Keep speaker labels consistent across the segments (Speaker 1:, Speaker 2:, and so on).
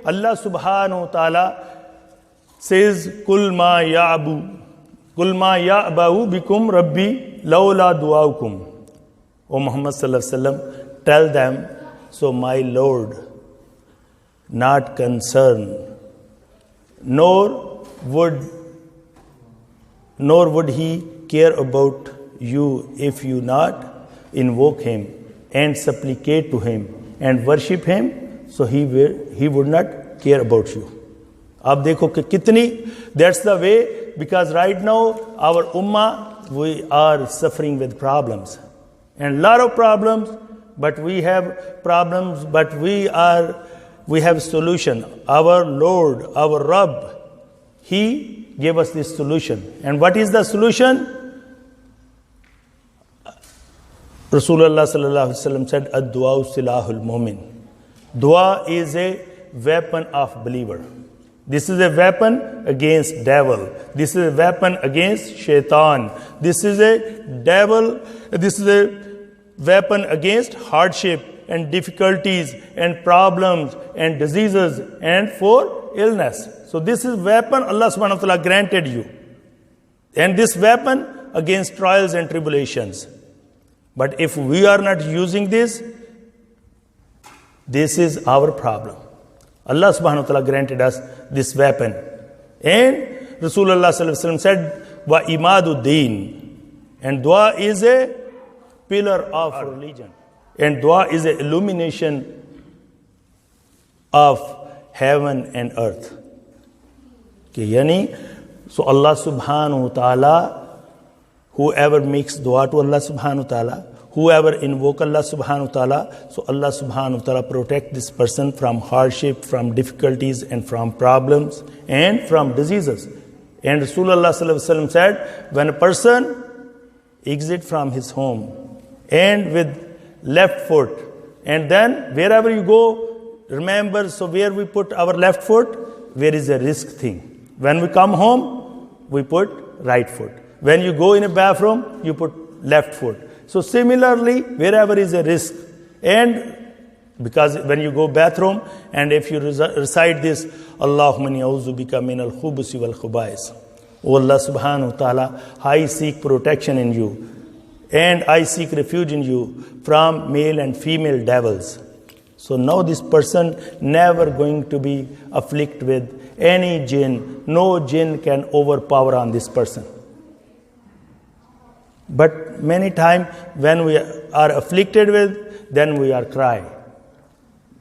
Speaker 1: Allah subhanahu wa ta'ala says, Kul ma ya'ba'u bikum rabbi lawla du'aukum. O Muhammad sallallahu alaihi wasallam, tell them, so my Lord, not concerned, nor would he care about you if you not invoke him and supplicate to him and worship him, so he would not care about you. आप देखो कि कितनी, that's the way, because right now our ummah, we are suffering with problems and lot of problems, but we have problems, but we have solution. Our Lord, our Rabb, he gave us this solution. And what is the solution? Rasulullah sallallahu alaihi wasallam said, ad-du'a silahul mu'min. Dua is a weapon of believer. This is a weapon against devil. This is a weapon against shaitan. This is a weapon against hardship and difficulties and problems and diseases and for illness. So this is weapon Allah subhanahu wa ta'ala granted you. And this weapon against trials and tribulations. But if we are not using this is our problem. Allah subhanahu wa ta'ala granted us this weapon. And Rasulullah sallallahu alaihi wasallam said, wa imadu deen. And dua is a pillar of religion. And dua is an illumination of heaven and earth. So Allah subhanahu wa ta'ala, whoever makes dua to Allah subhanahu wa ta'ala, whoever invoke Allah subhanahu wa ta'ala, so Allah subhanahu wa ta'ala protect this person from hardship, from difficulties and from problems and from diseases. And Rasulullah sallallahu alaihi wasallam said, when a person exit from his home and with left foot, and then wherever you go, remember, so where we put our left foot, where is a risk thing. When we come home, we put right foot. When you go in a bathroom, you put left foot. So similarly, wherever is a risk, and because when you go bathroom, and if you recite this, Allahumma inni a'udhu bika min al-khubusi wal khubais. O Allah subhanahu wa ta'ala, I seek protection in you, and I seek refuge in you from male and female devils. So now this person never going to be afflicted with any jinn. No jinn can overpower on this person. But many times when we are afflicted with, then we are crying.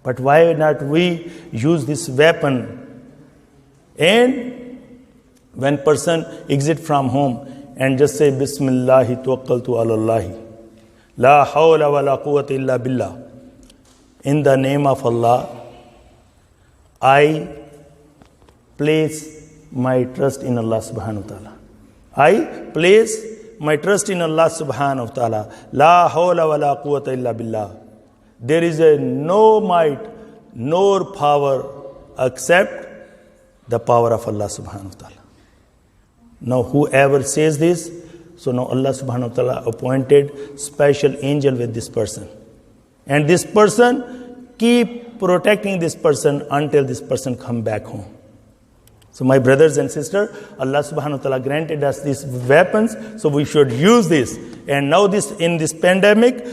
Speaker 1: But why not we use this weapon? And when person exit from home and just say, Bismillahi tawakkaltu ala Allahi, la hawla wa la quwwata illa billah. In the name of Allah, I place my trust in Allah subhanahu wa ta'ala. I place my trust in Allah subhanahu wa ta'ala. La hawla wa la quwwata illa billah. There is no might nor power except the power of Allah subhanahu wa ta'ala. Now whoever says this, so now Allah subhanahu wa ta'ala appointed special angel with this person. And this person keep protecting this person until this person come back home. So my brothers and sisters, Allah subhanahu wa ta'ala granted us these weapons, so we should use this. And now in this pandemic,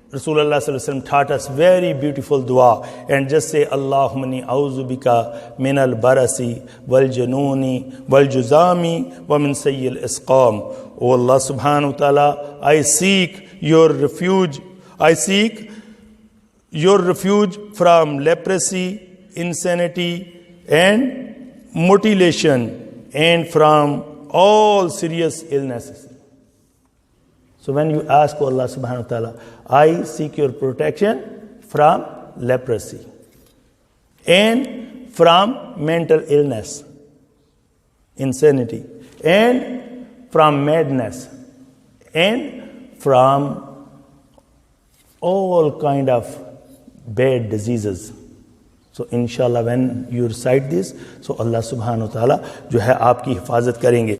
Speaker 1: Rasulullah sallallahu alaihi wasallam taught us very beautiful dua. And just say, Allahumma inni a'udhu bika min al-barasi wal januni wal juzami wa min sayyil isqam. O Allah subhanahu wa ta'ala, I seek your refuge. I seek your refuge from leprosy, insanity, and mutilation, and from all serious illnesses. So when you ask Allah subhanahu wa ta'ala, I seek your protection from leprosy and from mental illness, insanity, and from madness, and from all kind of bad diseases. So inshallah when you recite this, so Allah subhanahu wa ta'ala जो है आपकी हिफाजत करेंगे.